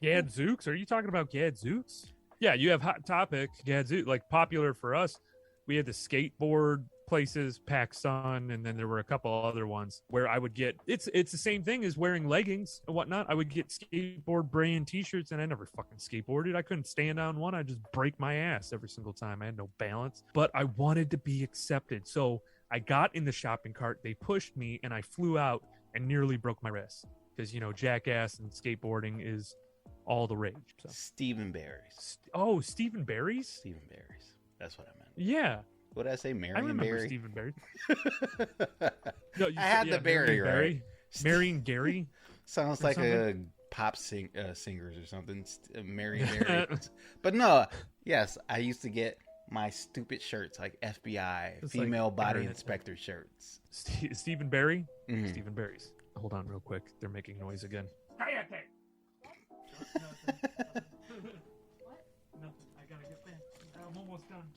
Gadzooks? Are you talking about Gadzooks? Yeah, you have Hot Topic, Gadzooks, like popular for us. We had the skateboard places, PacSun, and then there were a couple other ones where I would get, it's the same thing as wearing leggings and whatnot. I would get skateboard brand t-shirts, and I never fucking skateboarded. I couldn't stand on one. I just break my ass every single time. I had no balance, but I wanted to be accepted. So I got in the shopping cart, they pushed me, and I flew out and nearly broke my wrist because, you know, jackass and skateboarding is all the rage. So. Stephen Barry's. Stephen Barry's? Stephen Barry's. That's what I meant. Yeah. What did I say? Mary I remember and Barry? Stephen Barry. No, I had the Barry, right? Mary and Gary? Sounds like a pop singers or something. Mary and Barry. But no, yes, I used to get my stupid shirts, like FBI, it's female like body inspector shirts. Stephen Barry? Mm-hmm. Stephen Barry's. Hold on real quick. They're making noise again. Nothing. What? Nothing. I gotta get back. I'm almost done.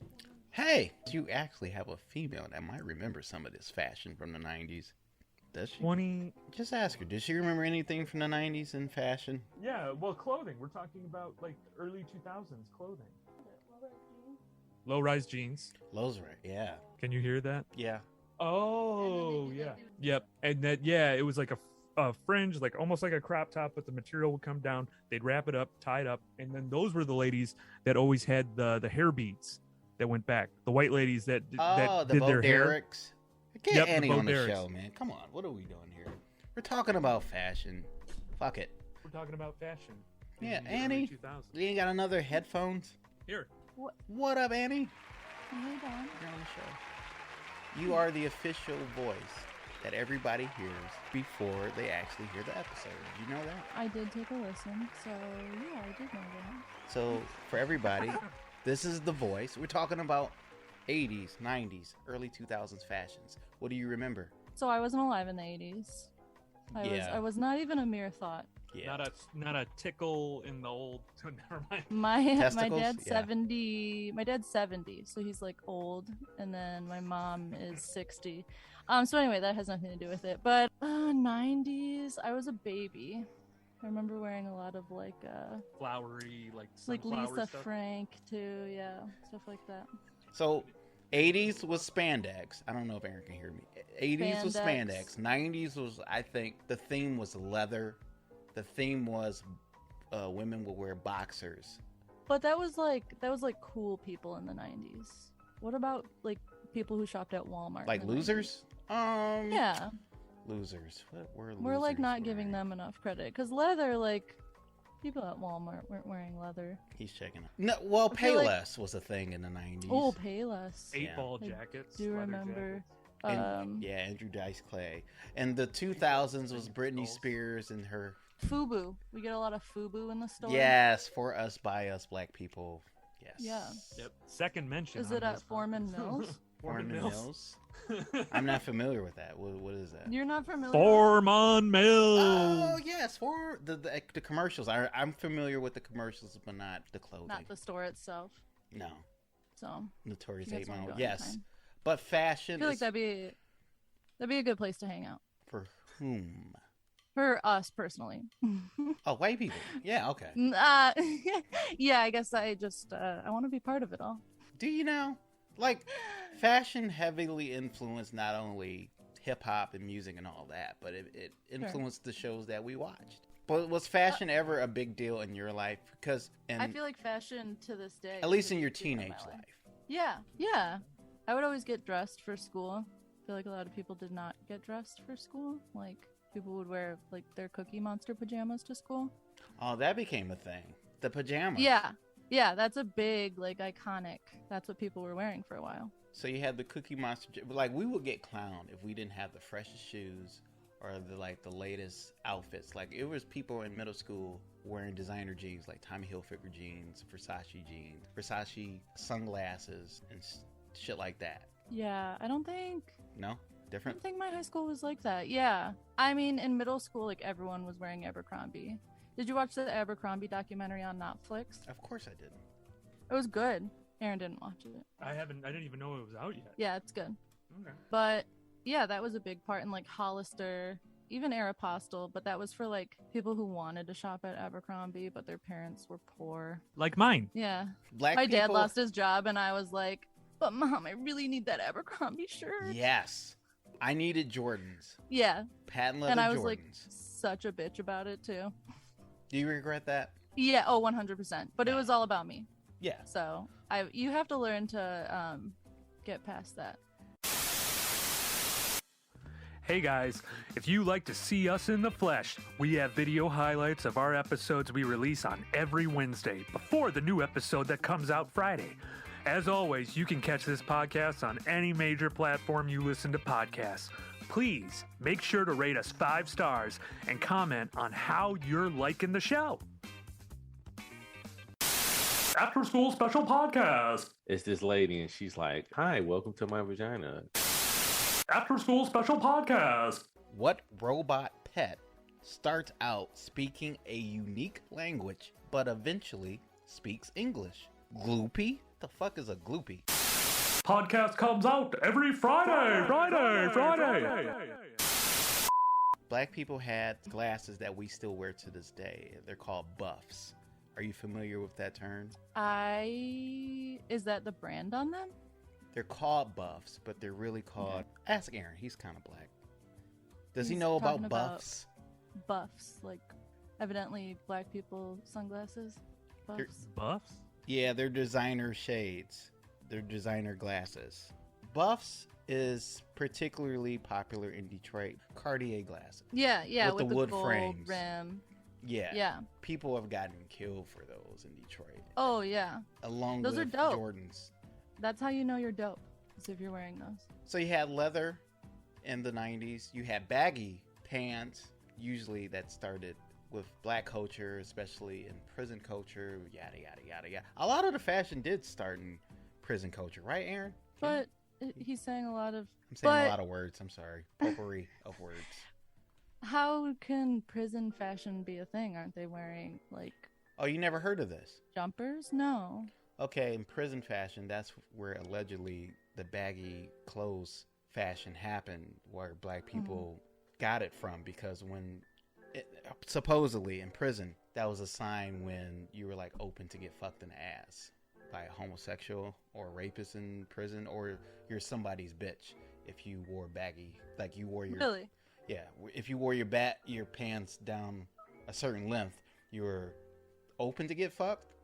Hey, you actually have a female that might remember some of this fashion from the 90s. Does she? 20. Just ask her. Does she remember anything from the 90s in fashion? Yeah, well, clothing. We're talking about like early 2000s clothing. Low-rise jeans. Lowe's right, yeah. Can you hear that? Yeah. Oh, yeah. Yep. And that, yeah, it was like a fringe, like almost like a crop top, but the material would come down. They'd wrap it up, tie it up. And then those were the ladies that always had the hair beads that went back. The white ladies that did their Derricks. Get Yep, Annie on the Derricks. show, man. Come on. What are we doing here? We're talking about fashion. Fuck it. We're talking about fashion. Yeah, in the Annie. early 2000s. You ain't got another headphones? Here. What up, Annie? Hey, Don. You're on the show. You are the official voice that everybody hears before they actually hear the episode. Did you know that? I did take a listen, so yeah, I did know that. So, for everybody, this is the voice. We're talking about 80s, 90s, early 2000s fashions. What do you remember? So I wasn't alive in the 80s. I was not even a mere thought. Yeah. Not a tickle in the old. Never mind. My Testicles? dad's Yeah. 70. My dad's 70, so he's like old, and then my mom is 60. So anyway, that has nothing to do with it. But 90s, I was a baby. I remember wearing a lot of like Flowery, like Lisa sunflower stuff. Frank too, yeah, stuff like that. So, 80s was spandex. I don't know if Aaron can hear me. 80s was spandex. 90s was, I think, the theme was leather. The theme was women would wear boxers. But that was like cool people in the 90s. What about like people who shopped at Walmart? Like in the losers? 90s? Yeah. Losers. What were losers? We're like not giving wearing? them enough credit because leather, like people at Walmart weren't wearing leather. He's checking it. No, well, I feel like- Payless was a thing in the 90s. Oh, Payless. 8-ball I jackets. do leather remember. jackets. And, yeah, Andrew Dice Clay. And the 2000s was Britney Spears and her. FUBU. We get a lot of FUBU in the store. Yes, for us, by us, black people. Yes. Yeah. Yep. Second mention. Is on it at this Foreman one. Mills? Foreman Mills. I'm not familiar with that. What is that? You're not familiar. Foreman Mills. Oh yes, for the commercials. I'm familiar with the commercials, but not the clothing. Not the store itself. No. So. Notorious You 8 guys wanna Mile. go Yes, anytime. but fashion. I feel like is that'd be a good place to hang out. for whom? For us personally. Oh, white people. Yeah. Okay. Yeah, I guess I just I want to be part of it all. Do you know? Like, fashion heavily influenced not only hip hop and music and all that, but it influenced the shows that we watched. But was fashion ever a big deal in your life? Because I feel like fashion to this day. at least is a in your big deal teenage my life. Yeah. I would always get dressed for school. I feel like a lot of people did not get dressed for school. Like people would wear like their Cookie Monster pajamas to school. Oh, that became a thing. The pajamas. Yeah, that's a big, like, iconic. That's what people were wearing for a while. So you had the Cookie Monster. Like, we would get clowned if we didn't have the freshest shoes or the latest outfits. Like, it was people in middle school wearing designer jeans, like Tommy Hilfiger jeans, Versace sunglasses, and shit like that. Yeah, I don't think Different. my high school was like that. Yeah, I mean, in middle school, like everyone was wearing Abercrombie. Did you watch the Abercrombie documentary on Netflix? Of course I did. It was good. Aaron didn't watch it. I didn't even know it was out yet. Yeah, it's good. Okay. But yeah, that was a big part in like Hollister, even Aeropostale. But that was for like people who wanted to shop at Abercrombie, but their parents were poor. Like mine. Yeah. Black My dad people- lost his job, and I was like, "But Mom, I really need that Abercrombie shirt." Yes. I needed Jordans. Yeah. Patent leather And I Jordans. was like such a bitch about it too. Do you regret that? Yeah. Oh, 100%. But it was all about me. Yeah. So you have to learn to get past that. Hey guys, if you like to see us in the flesh, we have video highlights of our episodes we release on every Wednesday before the new episode that comes out Friday. As always, you can catch this podcast on any major platform you listen to podcasts. Please make sure to rate us 5 stars and comment on how you're liking the show. After School Special Podcast. It's this lady, and she's like, "Hi, welcome to my vagina." After School Special Podcast. What robot pet starts out speaking a unique language, but eventually speaks English? Gloopy? The fuck is a gloopy? podcast comes out every Friday. Black people had glasses that we still wear to this day. They're called buffs. Are you familiar with that term? Is that the brand on them? They're called buffs, but they're really called... Ask Aaron. He's kind of black. Does he He's know talking about buffs? Buffs, like evidently black people sunglasses. Buffs. Buffs? Yeah, they're designer shades. They're designer glasses. Buffs is particularly popular in Detroit. Cartier glasses. Yeah, with the wood gold frames. rim. Yeah. People have gotten killed for those in Detroit. Oh yeah. Along those with are dope. Jordans. That's how you know you're dope, is if you're wearing those. So you had leather in the 90s. You had baggy pants. Usually that started with black culture, especially in prison culture, yada, yada, yada, yada. A lot of the fashion did start in prison culture, right, Aaron? But he's saying a lot of... I'm saying a lot of words. I'm sorry. Potpourri of words. How can prison fashion be a thing? Aren't they wearing, like... Oh, you never heard of this? Jumpers? No. Okay, in prison fashion, that's where allegedly the baggy clothes fashion happened, where black people got it from, because supposedly in prison, that was a sign when you were like open to get fucked in the ass by a homosexual or a rapist in prison, or you're somebody's bitch if you wore baggy, like you wore your... Really? Yeah, if you wore your pants down a certain length, you were open to get fucked.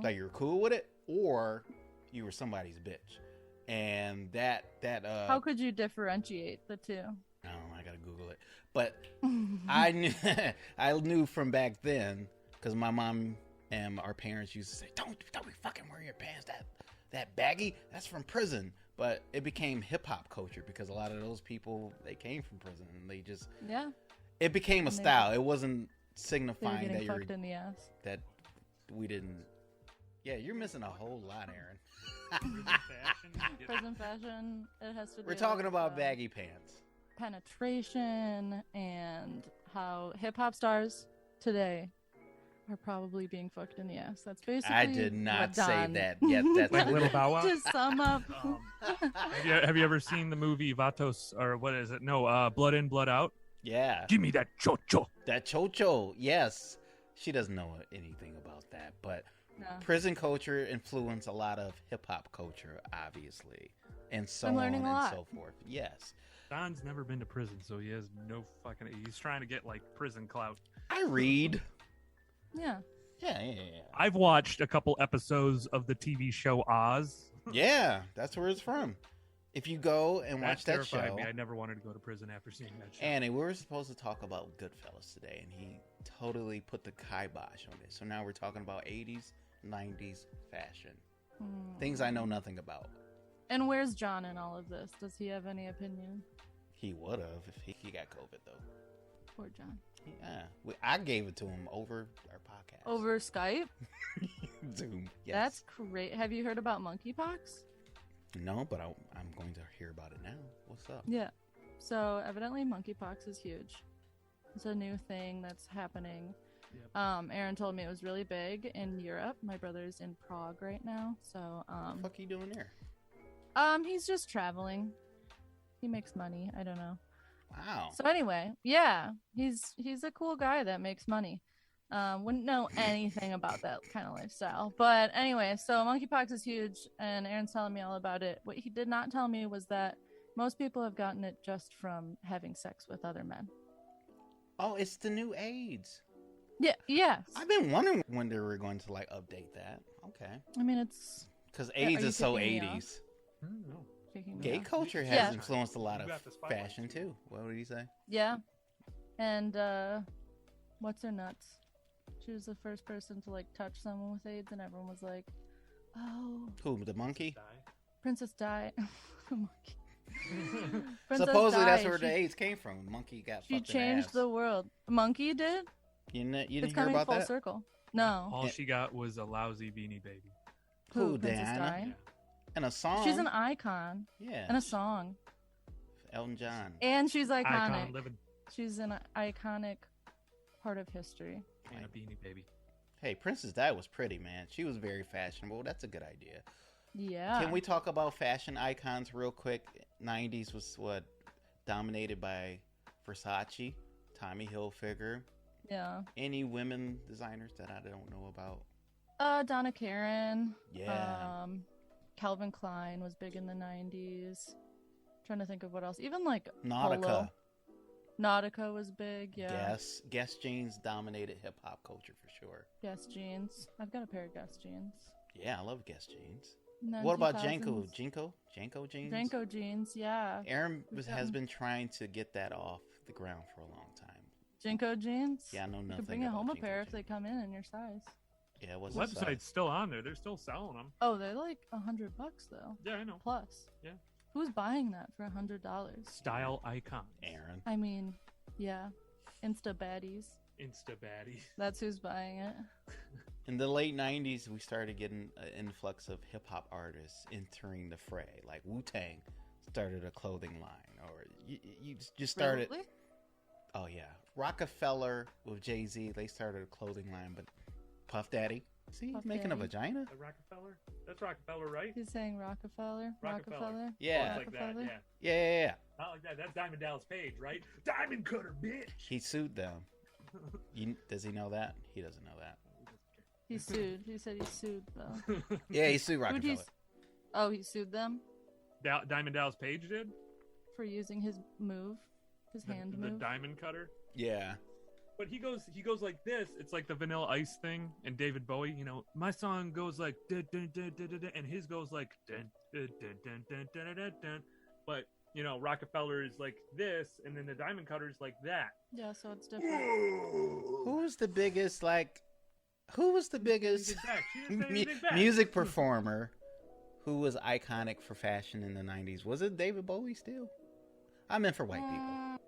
Like you're cool with it, or you were somebody's bitch. And that how could you differentiate the two? I gotta Google it. But I knew from back then, because my mom and our parents used to say, don't be fucking wearing your pants that baggy, that's from prison. But it became hip-hop culture, because a lot of those people, they came from prison, and they just... Yeah. It became a style. It wasn't signifying that you're... fucked in the ass. That we didn't... Yeah, you're missing a whole lot, Aaron. Prison fashion, it has to do We're talking with, about baggy pants. Penetration, and how hip-hop stars today are probably being fucked in the ass. That's basically I did not say done. that. Yet that's like Little Bow Wow. To sum up. Have you ever seen the movie Vatos, or what is it? No, Blood In, Blood Out? Yeah. Give me that chocho. That chocho, yes. She doesn't know anything about that, but prison culture influenced a lot of hip-hop culture, obviously, and so on and so forth. Yes. Don's never been to prison, so he has no fucking... He's trying to get, like, prison clout. I read. Yeah. Yeah. I've watched a couple episodes of the TV show Oz. Yeah, that's where it's from. If you go and watch that show... me. I never wanted to go to prison after seeing that show. Annie, we were supposed to talk about Goodfellas today, and he totally put the kibosh on it. So now we're talking about 80s, 90s fashion. Things I know nothing about. And where's John in all of this? Does he have any opinion? He would have if he got COVID, though. Poor John. Yeah. I gave it to him over our podcast. Over Skype? Zoom, yes. That's great. Have you heard about monkeypox? No, but I'm going to hear about it now. What's up? Yeah. So evidently monkeypox is huge. It's a new thing that's happening. Yep. Aaron told me it was really big in Europe. My brother's in Prague right now. So what the fuck are you doing there? He's just traveling. He makes money. I don't know. Wow. So anyway, yeah, he's a cool guy that makes money. Wouldn't know anything about that kind of lifestyle. But anyway, so monkeypox is huge, and Aaron's telling me all about it. What he did not tell me was that most people have gotten it just from having sex with other men. Oh, it's the new AIDS. Yeah, yes. I've been wondering when they were going to like update that. Okay. I mean, it's because AIDS is so 80s. No. Gay culture has influenced a lot of fashion too. What did he say? Yeah. And what's her nuts? She was the first person to like touch someone with AIDS, and everyone was like, "Oh." Who? The monkey? Princess Di. Monkey. Supposedly that's where the AIDS came from. Monkey got fucked in the ass. She changed the world. Monkey did. You didn't it's hear coming about full that? Circle. No. All she got was a lousy Beanie Baby. Who? Princess Di? Yeah. And a song. She's an icon. Yeah. And a song. Elton John. And she's iconic. Icon living. She's an iconic part of history. And a Beanie Baby. Hey, Princess Di was pretty, man. She was very fashionable. That's a good idea. Yeah. Can we talk about fashion icons real quick? 90s was what? Dominated by Versace, Tommy Hilfiger. Yeah. Any women designers that I don't know about? Donna Karan. Yeah. Calvin Klein was big in the 90s. Trying to think of what else. Even like Nautica. Polo. Nautica was big, yeah. Guess jeans dominated hip hop culture for sure. Guess jeans. I've got a pair of Guess jeans. Yeah, I love Guess jeans. No, What about 2000s. JNCO? JNCO jeans? JNCO jeans, yeah. Aaron has been trying to get that off the ground for a long time. JNCO jeans? Yeah, I know You nothing can bring about home a JNCO pair if jeans. they come in your size. Yeah, what's The the size? website's still on there. They're still selling them. Oh, they're like $100 though. Yeah, I know. Plus. Yeah. Who's buying that for $100? Style icon. Aaron. I mean, yeah. Insta baddies. Insta baddie. That's who's buying it. In the late 90s, we started getting an influx of hip-hop artists entering the fray. Like Wu-Tang started a clothing line. Or you just started... Really? Oh, yeah. Rockefeller with Jay-Z, they started a clothing line. But Puff Daddy, see, he's Puff making a Daddy. vagina? The Rockefeller? That's Rockefeller, right? He's saying Rockefeller? Rockefeller. Yeah. Like that, Rockefeller? yeah. Yeah. Not like that. That's Diamond Dallas Page, right? Diamond Cutter, bitch! He sued them. Does he know that? He doesn't know that. He sued. He said he sued, though. Yeah, he sued Who'd Rockefeller. he Oh, he sued them Diamond Dallas Page did? for using his move, his hand The move. Diamond Cutter? Yeah. But he goes like this. It's like the Vanilla Ice thing, and David Bowie. You know, my song goes like dun, dun, dun, dun, dun, dun, and his goes like dun, dun, dun, dun, dun, dun, dun, dun. But you know, Rockefeller is like this, and then the Diamond Cutter is like that. Yeah, so it's different. Who was the biggest music performer who was iconic for fashion in the 90s? Was it David Bowie still? I meant for white people.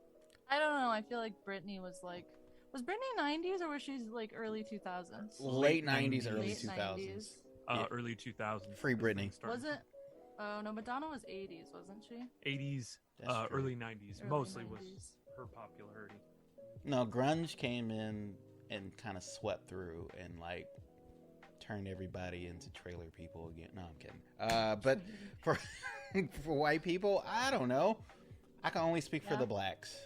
I don't know. I feel like Britney was like... Was Britney 90s or was she like early 2000s? Late 90s, early Late 2000s. 90s. Early 2000s. Free Britney. Was it? Oh, no, Madonna was 80s, wasn't she? 80s, That's true. early 90s. Early Mostly 90s. was her popularity. No, grunge came in and kind of swept through and like turned everybody into trailer people again. No, I'm kidding. But for for white people, I don't know. I can only speak for Yeah. the blacks.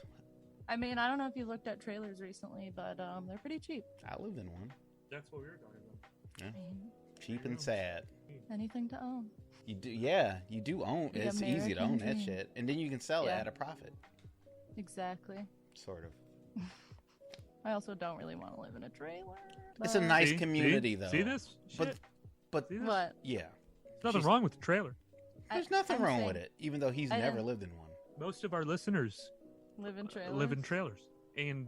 I mean, I don't know if you looked at trailers recently, but they're pretty cheap. I lived in one. That's what we were talking about. Yeah. I mean, Cheap and sad. anything to own. You do, yeah. You do own. The It's easy to own American that dream. shit, and then you can sell it Yeah. at a profit, Exactly. sort of. I also don't really want to live in a trailer. It's a but- nice community, though. See this? But, Shit. but See this? What? yeah, There's nothing She's- wrong with the trailer. there's nothing I'm wrong with saying- it, even though he's I never didn't- lived in one. Most of our listeners Live in trailers. live in trailers and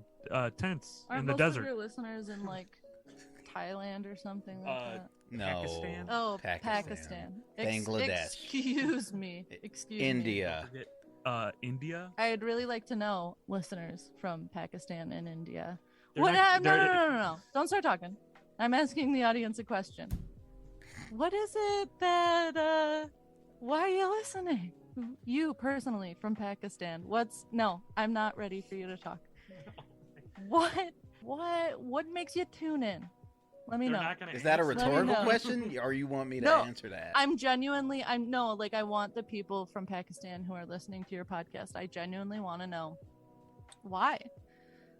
tents Aren't in the most desert. of your listeners in like Thailand or something like that? No, Pakistan? Oh, Pakistan. Pakistan. Bangladesh. Excuse me. Excuse me. India. India. I'd really like to know listeners from Pakistan and India. They're What? not- No, they're- no. Don't start talking. I'm asking the audience a question. What is it that? Why are you listening? You personally from Pakistan. No, I'm not ready for you to talk. What makes you tune in? Let me They're know. not gonna Is that a answer. Let me rhetorical know. question, or you want me to No, answer that? I want the people from Pakistan who are listening to your podcast. I genuinely want to know why.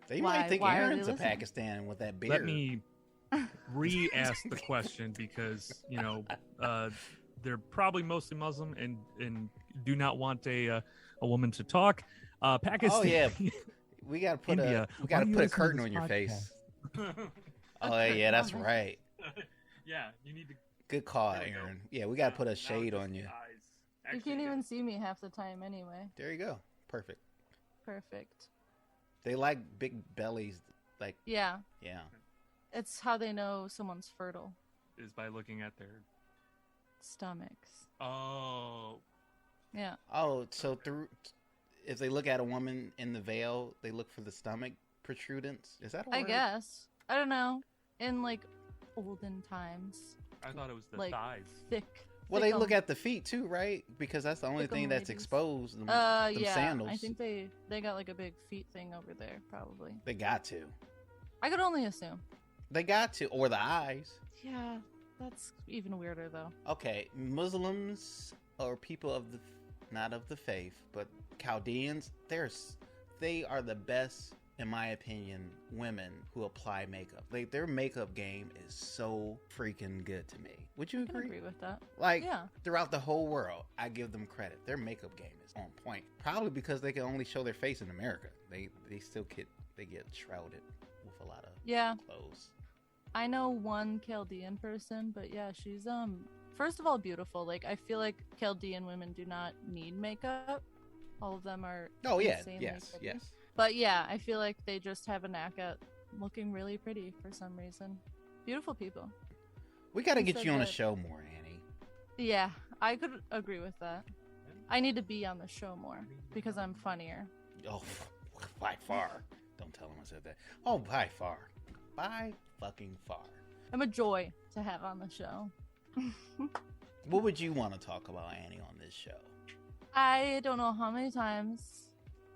They why- might think why are they Aaron's a listening? Pakistan with that beard. Let me re-ask the question because they're probably mostly Muslim and do not want a woman to talk. Pakistan. Oh yeah, we gotta put India. we gotta Why do you put a listen to curtain this on your podcast? face. Oh yeah, that's right. Yeah, you need to. Good call, There we go. Aaron. Yeah, we gotta put Now a shade just on the you. eyes. You Actually, can't yeah. even see me half the time anyway. There you go. Perfect. Perfect. They like big bellies. Like Yeah, yeah. it's how they know someone's fertile. Is by looking at their. Stomachs. Oh, Yeah. Oh, so if they look at a woman in the veil, they look for the stomach protrudence. Is that a I word? guess. I don't know. In like olden times, I thought it was the like thighs. thick. Well, thick they look at the feet too, right? Because that's the only thing that's ladies. exposed. Them Yeah. sandals. I think they got like a big feet thing over there, probably. They got to. I could only assume. They got to, or the eyes. Yeah, That's even weirder, though. Okay, Muslims or people of the, not of the faith, but Chaldeans, they are the best, in my opinion, women who apply makeup. Like, their makeup game is so freaking good to me. Would you agree? I can agree with that. Like, yeah. Throughout the whole world, I give them credit. Their makeup game is on point. Probably because they can only show their face in America. They still get shrouded with a lot of clothes. I know one Chaldean person, but yeah, she's first of all beautiful. Like, I feel like Chaldean women do not need makeup. All of them are yes. Pretty. But yeah, I feel like they just have a knack at looking really pretty for some reason. Beautiful people. We got to get you on a show more, Annie. Yeah, I could agree with that. I need to be on the show more because I'm funnier. Oh, by far. Don't tell him I said that. Oh, by far. By fucking far. I'm a joy to have on the show. What would you want to talk about, Annie, on this show? I don't know how many times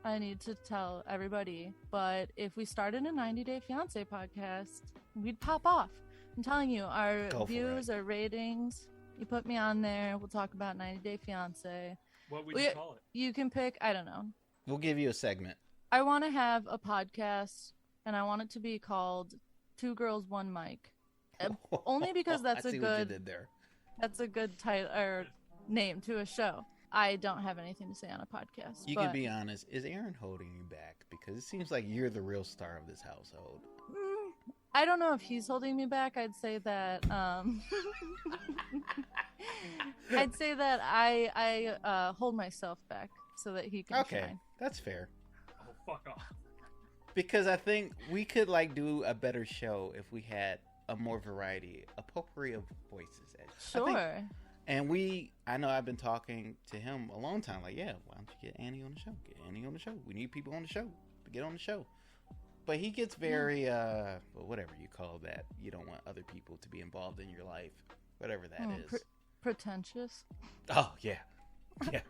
I need to tell everybody, but if we started a 90 Day Fiancé podcast, we'd pop off. I'm telling you, our views, our ratings, you put me on there, we'll talk about 90 Day Fiancé. What would you call it? You can pick, I don't know. We'll give you a segment. I want to have a podcast, and I want it to be called Two Girls, One Mic. Only because that's a good title or name to a show. I don't have anything to say on a podcast. You can be honest. Is Aaron holding you back? Because it seems like you're the real star of this household. I don't know if he's holding me back. I'd say that I hold myself back so that he can shine. That's fair. Oh, fuck off. Because I think we could do a better show if we had a more variety, a potpourri of voices. Sure. I know I've been talking to him a long time. Like, yeah, why don't you get Annie on the show? Get Annie on the show. We need people on the show to get on the show. But he gets very, whatever you call that. You don't want other people to be involved in your life, whatever that is. Pretentious. Oh yeah. Yeah.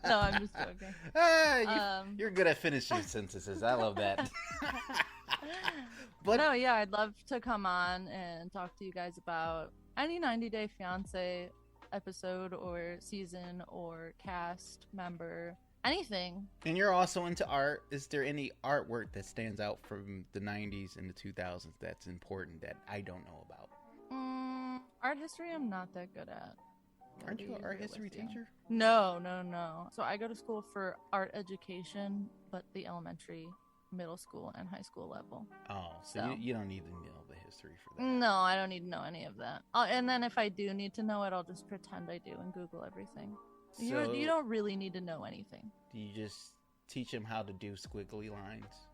No, I'm just joking. You're good at finishing sentences. I love that. But no, yeah, I'd love to come on and talk to you guys about any 90 Day Fiancé episode or season or cast member, anything. And you're also into art. Is there any artwork that stands out from the 90s and the 2000s that's important that I don't know about? Art history I'm not that good at. Aren't you an art history teacher? No. So I go to school for art education, but the elementary, middle school, and high school level. Oh, so you don't need to know the history for that. No, I don't need to know any of that. And then if I do need to know it, I'll just pretend I do and Google everything. So, you don't really need to know anything. Do you just teach them how to do squiggly lines?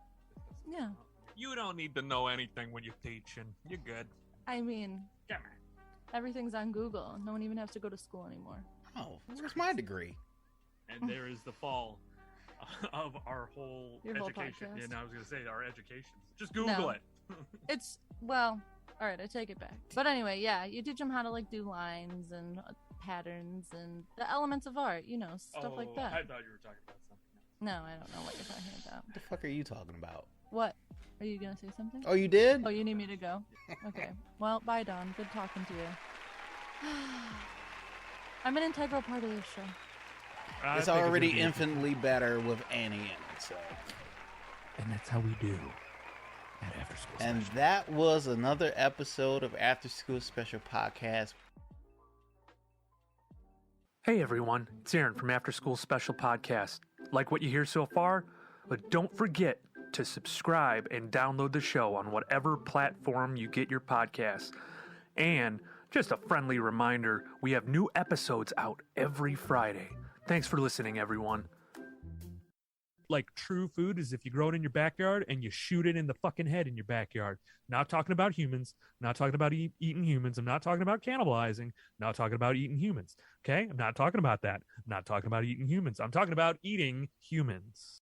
Yeah. You don't need to know anything when you're teaching. You're good. I mean, come on. Everything's on Google. No one even has to go to school anymore. Oh, where's my degree? And there is the fall of our whole education. Podcast. Yeah, I was going to say our education. Just Google it. It's, well, all right, I take it back. But anyway, yeah, you teach them how to do lines and patterns and the elements of art, stuff like that. I thought you were talking about something else. No, I don't know what you're talking about. What the fuck are you talking about? What? Are you going to say something? Oh, you did? Oh, you need me to go? Okay. Well, bye, Dawn. Good talking to you. I'm an integral part of this show. It's already infinitely better with Annie in it, so. And that's how we do at After School And Special. that was another episode of After School Special Podcast. Hey everyone, it's Aaron from After School Special Podcast. Like what you hear so far? But don't forget to subscribe and download the show on whatever platform you get your podcasts. And just a friendly reminder, we have new episodes out every Friday. Thanks for listening, everyone. Like true food is if you grow it in your backyard and you shoot it in the fucking head in your backyard. Not talking about humans, not talking about eating humans. I'm not talking about cannibalizing, not talking about eating humans. Okay? I'm not talking about that. I'm not talking about eating humans. I'm talking about eating humans.